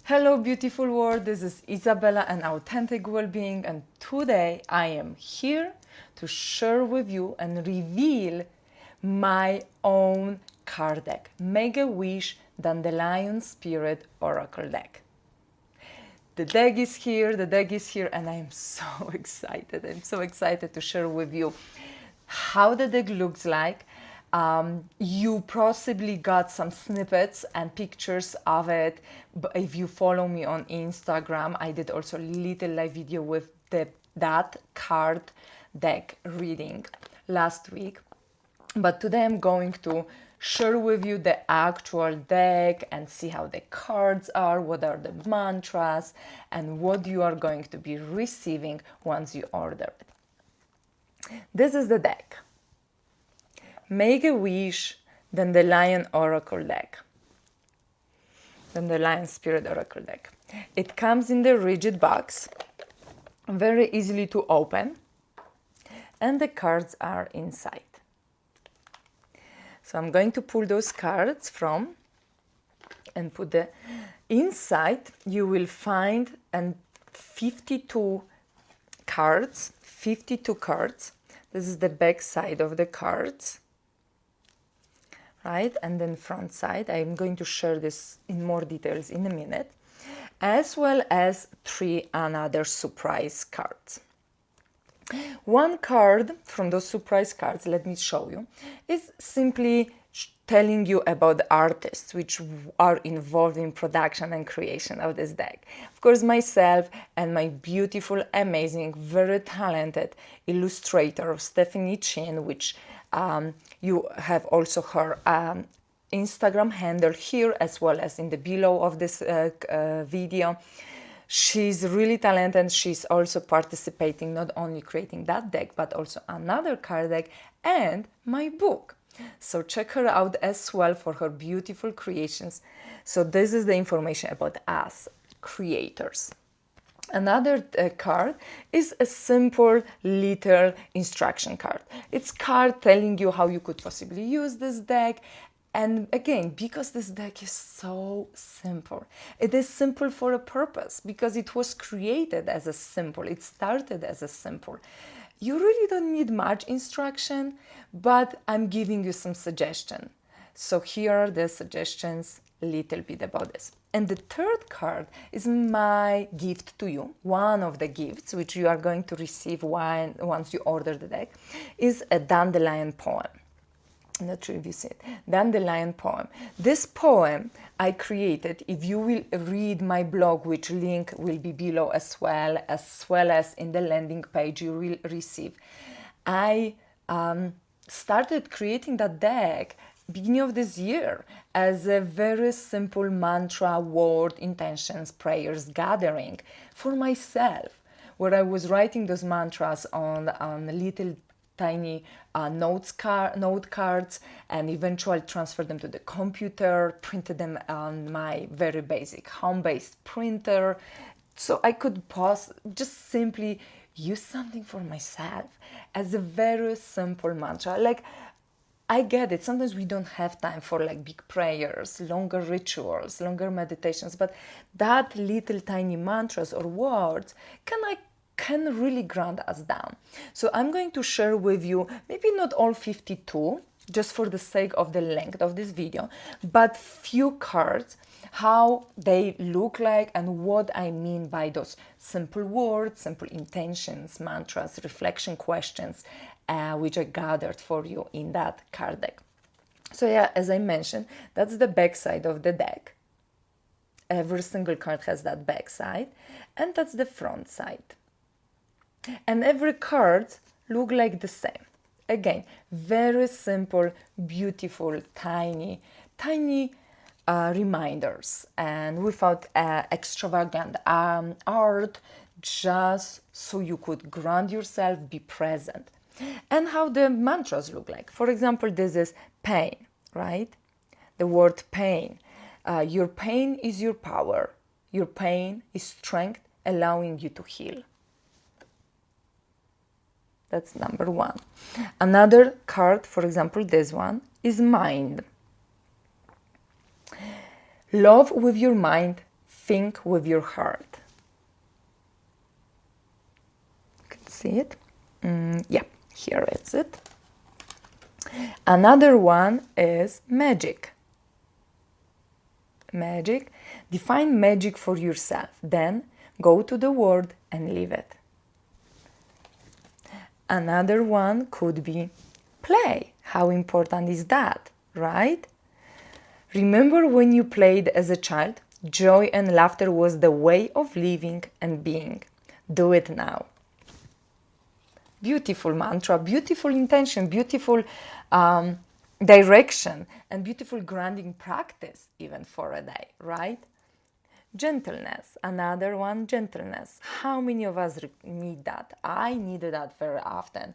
Hello beautiful world, this is Izabela and Authentic Wellbeing, and today I am here to share with you and reveal my own card deck, Make-A-Wish Dandelion Spirit Oracle deck. The deck is here, and I am so excited. I'm so excited to share with you how the deck looks like. You possibly got some snippets and pictures of it. But if you follow me on Instagram, I did also a little live video with that card deck reading last week. But today I'm going to share with you the actual deck and see how the cards are, what are the mantras, and what you are going to be receiving once you order it. This is the deck. Make-A-Wish Dandelion Oracle deck. Dandelion Spirit Oracle deck. It comes in the rigid box, very easily to open, and the cards are inside. So I'm going to pull those cards from and put the inside. You will find 52 cards. 52 cards. This is the back side of the cards. Right, and then front side. I'm going to share this in more details in a minute, as well as 3 another surprise cards. One card from those surprise cards, let me show you, is simply telling you about the artists which are involved in production and creation of this deck. Of course, myself and my beautiful, amazing, very talented illustrator, Stephanie Chinn, which you have also her Instagram handle here, as well as in the below of this video. She's really talented. She's also participating, not only creating that deck, but also another card deck and my book. So check her out as well for her beautiful creations. So this is the information about us, creators. Another card is a simple little instruction card. It's card telling you how you could possibly use this deck. And again, because this deck is so simple, it is simple for a purpose, because it was created as a simple, it started as a simple. You really don't need much instruction, but I'm giving you some suggestions. So here are the suggestions, a little bit about this. And the third card is my gift to you. One of the gifts which you are going to receive once you order the deck is a Dandelion poem. I'm not sure if you see it. Dandelion poem. This poem I created. If you will read my blog, which link will be below as well as in the landing page you will receive. I started creating that deck beginning of this year as a very simple mantra, word, intentions, prayers gathering for myself, where I was writing those mantras on little tiny note cards, and eventually transferred them to the computer, printed them on my very basic home-based printer, so I could just simply use something for myself as a very simple mantra. Like, I get it, sometimes we don't have time for like big prayers, longer rituals, longer meditations, but that little tiny mantras or words can really ground us down. So I'm going to share with you, maybe not all 52, just for the sake of the length of this video, but few cards, how they look like and what I mean by those simple words, simple intentions, mantras, reflection questions, which I gathered for you in that card deck. So yeah, as I mentioned, that's the back side of the deck. Every single card has that back side, and that's the front side. And every card look like the same. Again, very simple, beautiful, tiny reminders, and without extravagant art, just so you could ground yourself, be present. And how the mantras look like. For example, this is pain, right? The word pain. Your pain is your power. Your pain is strength, allowing you to heal. That's number one. Another card, for example, this one, is mind. Love with your mind, think with your heart. You can see it. Yeah, here is it. Another one is magic. Magic. Define magic for yourself. Then go to the word and live it. Another one could be play. How important is that, right? Remember when you played as a child? Joy and laughter was the way of living and being. Do it now. Beautiful mantra, beautiful intention, beautiful direction, and beautiful grounding practice even for a day, right? Gentleness, another one, gentleness. How many of us need that? I needed that very often.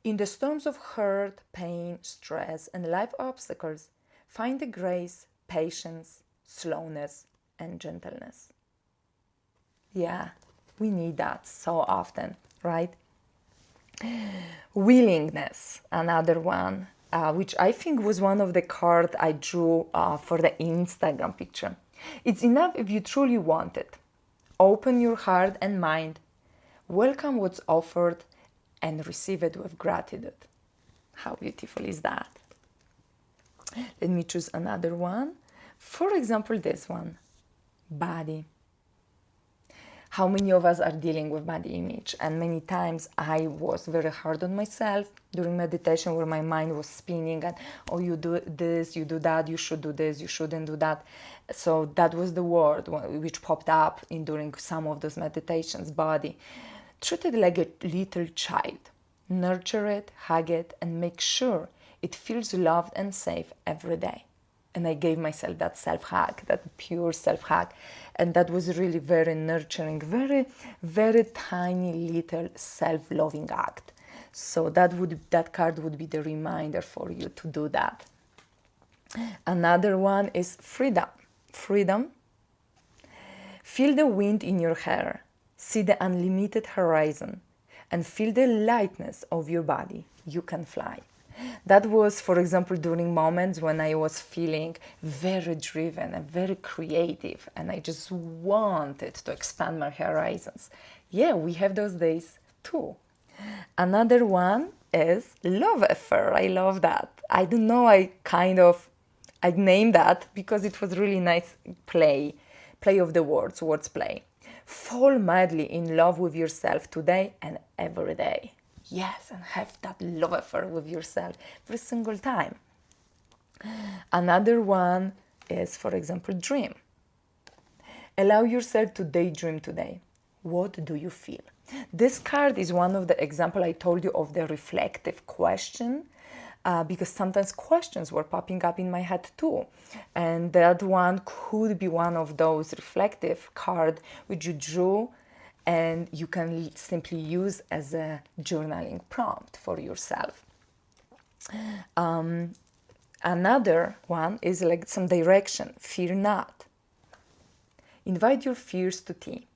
In the storms of hurt, pain, stress, and life obstacles, find the grace, patience, slowness, and gentleness. Yeah, we need that so often, right? Willingness, another one, which I think was one of the cards I drew for the Instagram picture. It's enough if you truly want it. Open your heart and mind, welcome what's offered, and receive it with gratitude. How beautiful is that? Let me choose another one. For example, this one, body. How many of us are dealing with body image? And many times I was very hard on myself during meditation, where my mind was spinning and, oh, you do this, you do that, you should do this, you shouldn't do that. So that was the word which popped up during some of those meditations, body. Treat it like a little child. Nurture it, hug it, and make sure it feels loved and safe every day. And I gave myself that self-hug, that pure self-hug. And that was really very nurturing, very, very tiny little self-loving act. So that card would be the reminder for you to do that. Another one is freedom. Freedom. Feel the wind in your hair. See the unlimited horizon. And feel the lightness of your body. You can fly. That was, for example, during moments when I was feeling very driven and very creative, and I just wanted to expand my horizons. Yeah, we have those days too. Another one is love affair. I love that. I don't know, I named that because it was really nice play of the words play. Fall madly in love with yourself today and every day. Yes, and have that love affair with yourself every single time. Another one is, for example, dream. Allow yourself to daydream today. What do you feel? This card is one of the examples I told you of the reflective question, because sometimes questions were popping up in my head too. And that one could be one of those reflective cards which you drew and you can simply use as a journaling prompt for yourself. Another one is like some direction. Fear not. Invite your fears to tea.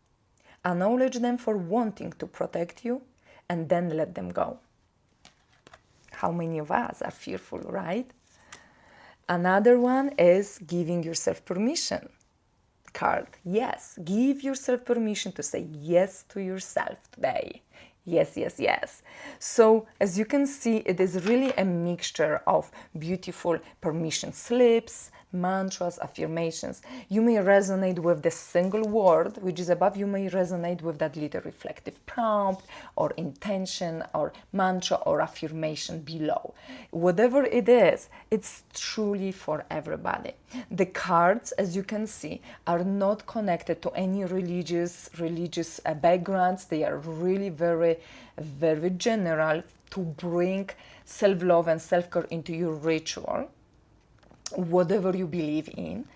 Acknowledge them for wanting to protect you and then let them go. How many of us are fearful, right? Another one is giving yourself permission card. Yes, give yourself permission to say yes to yourself today. Yes, yes, yes. So as you can see, it is really a mixture of beautiful permission slips, mantras, affirmations. You may resonate with the single word which is above. You may resonate with that little reflective prompt or intention or mantra or affirmation below. Whatever it is, it's truly for everybody. The cards, as you can see, are not connected to any religious backgrounds. They are really very, very general to bring self-love and self-care into your ritual, whatever you believe in.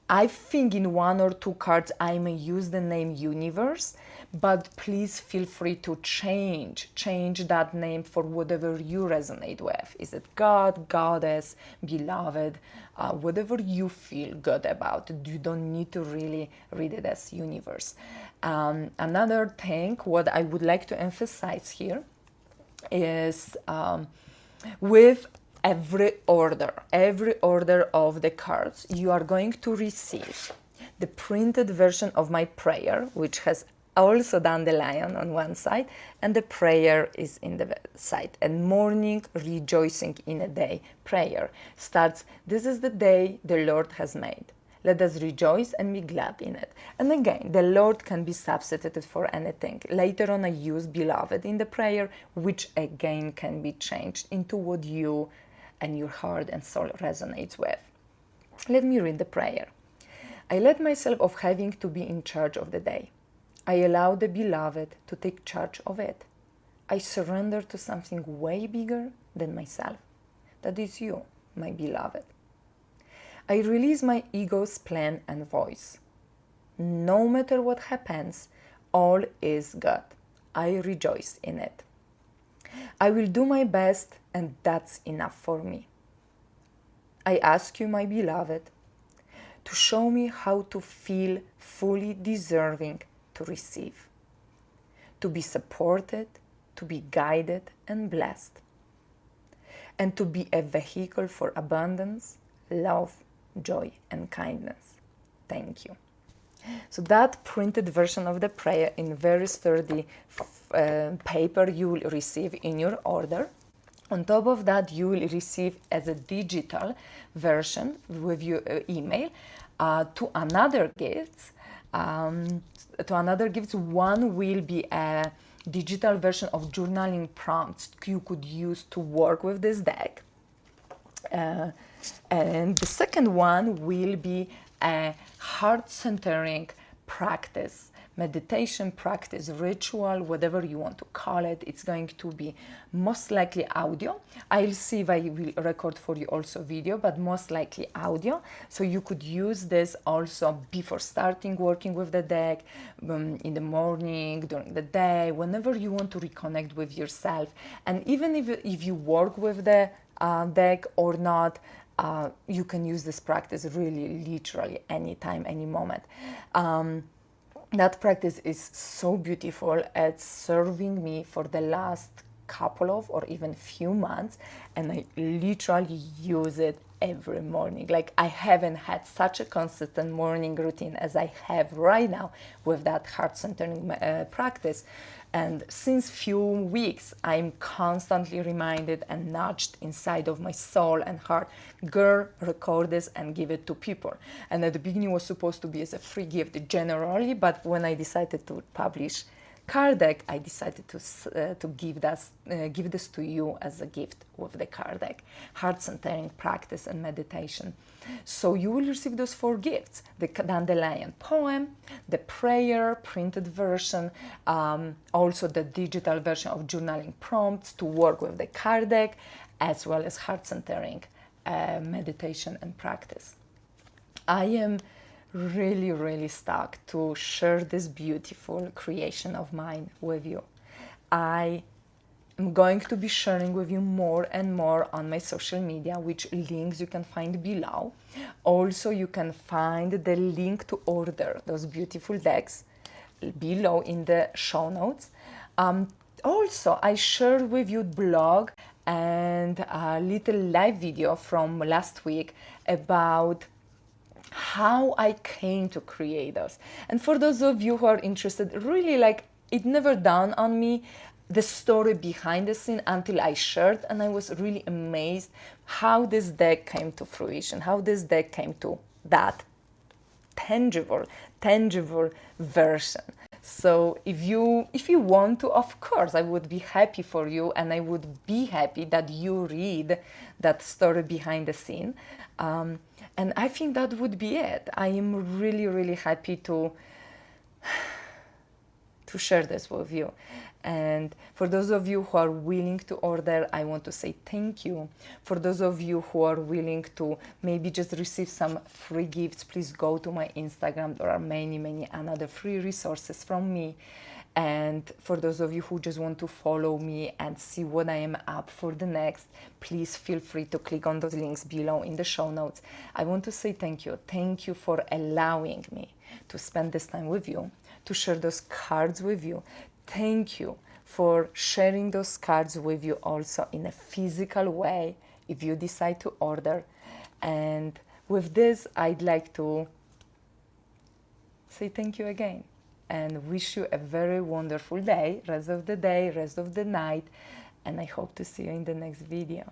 I think in one or two cards I may use the name universe, but please feel free to change that name for whatever you resonate with. Is it God, Goddess, Beloved, whatever you feel good about. You don't need to really read it as universe. Another thing, what I would like to emphasize here is with every order of the cards, you are going to receive the printed version of my prayer, which has also dandelion on one side, and the prayer is in the side. And morning rejoicing in a day prayer starts, this is the day the Lord has made. Let us rejoice and be glad in it. And again, the Lord can be substituted for anything. Later on, I use beloved in the prayer, which again can be changed into what you and your heart and soul resonates with. Let me read the prayer. I let myself of having to be in charge of the day. I allow the beloved to take charge of it. I surrender to something way bigger than myself. That is you, my beloved. I release my ego's plan and voice. No matter what happens, all is good. I rejoice in it. I will do my best, and that's enough for me. I ask you, my beloved, to show me how to feel fully deserving to receive, to be supported, to be guided and blessed, and to be a vehicle for abundance, love, joy, and kindness. Thank you. So that printed version of the prayer in very sturdy paper you will receive in your order. On top of that, you will receive as a digital version with your email to another gift. One will be a digital version of journaling prompts you could use to work with this deck. And the second one will be a heart-centering practice, meditation practice, ritual, whatever you want to call it. It's going to be most likely audio. I'll see if I will record for you also video, but most likely audio. So you could use this also before starting working with the deck, in the morning, during the day, whenever you want to reconnect with yourself. And even if you work with the deck or not, you can use this practice really literally anytime, any moment. That practice is so beautiful. It's serving me for the last couple of or even few months, and I literally use it every morning. Like, I haven't had such a consistent morning routine as I have right now with that heart-centering practice. And since few weeks, I'm constantly reminded and nudged inside of my soul and heart, girl, record this and give it to people. And at the beginning, it was supposed to be as a free gift generally, but when I decided to publish card deck, I decided to give this to you as a gift with the card deck, heart-centering practice and meditation. So you will receive those 4 gifts: the Dandelion poem, the prayer printed version, also the digital version of journaling prompts to work with the card deck, as well as heart-centering meditation and practice. I am really stoked to share this beautiful creation of mine with you. I am going to be sharing with you more and more on my social media, which links you can find below. Also, you can find the link to order those beautiful decks below in the show notes. Also, I shared with you blog and a little live video from last week about how I came to create those. And for those of you who are interested, really, like, it never dawned on me the story behind the scene until I shared, and I was really amazed how this deck came to fruition, how this deck came to that tangible version. So if you want to, of course, I would be happy for you, and I would be happy that you read that story behind the scene. And I think that would be it. I am really happy to share this with you. And for those of you who are willing to order, I want to say thank you. For those of you who are willing to maybe just receive some free gifts, please go to my Instagram. There are many another free resources from me. And for those of you who just want to follow me and see what I am up for the next, please feel free to click on those links below in the show notes. I want to say thank you. Thank you for allowing me to spend this time with you, to share those cards with you. Thank you for sharing those cards with you also in a physical way if you decide to order. And with this, I'd like to say thank you again and wish you a very wonderful day, rest of the day, rest of the night, and I hope to see you in the next video.